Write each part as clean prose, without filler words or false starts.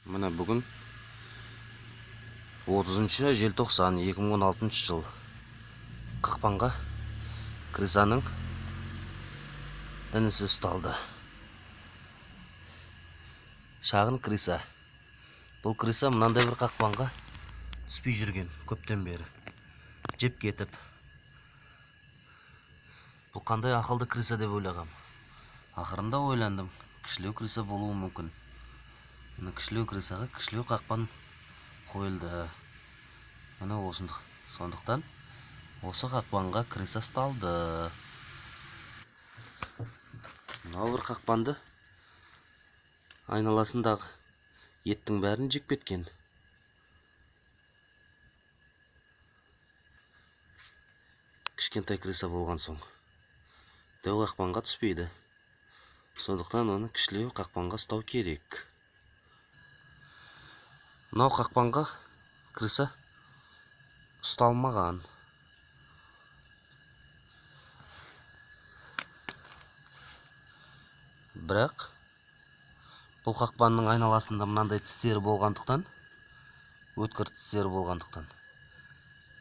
Мына бүгін 30 желтоқсан 2016 жыл қақпанға крысаның інісі ұсталды. Шағын крыса. Бұл крыса мынандай бір қақпанға түспей жүрген көптен бері. Жеп кетіп. Бұл қандай ақылды крыса деп ойлағам. Ақырында ойландым, кішілеу крыса болуы мүмкін. Мына кішілеу крысаға кішілеу қақпан қойылды. Мына сондықтан осы қақпанға крыса ұсталды. Мынау бір қақпанды айналасындағы еттің бәрін жеп кеткен. Кішкентай крыса болған соң дәу қақпанға түспейді. Сондықтан оны кішілеу қақпанға ұстау керек. Мынау қақпанға крыса ұсталмаған. Бірақ бұл қақпанның айналасында мынандай тістері болғандықтан, өткір тістері болғандықтан,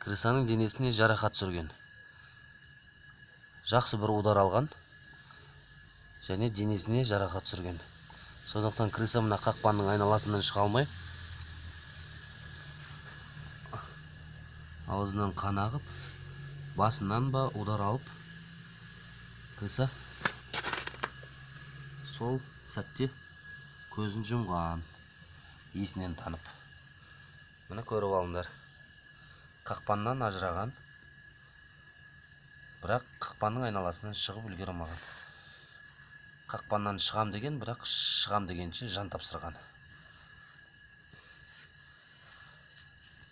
крысаның денесіне жарақат түсірген. Жақсы бір удар алған және денесіне жарақат түсірген. Сондықтан крыса мына қақпанның айналасынан шыға алмай, аузынан қан ағып, басынан ба удар алып, крыса сол сәтте көзін жұмған, есінен танып. Мына көріп алыңдар. Қақпаннан ажыраған, бірақ қақпанның айналасынан шығып үлгере алмаған. Қақпаннан шығам деген, бірақ шығам дегенше жан тапсырған.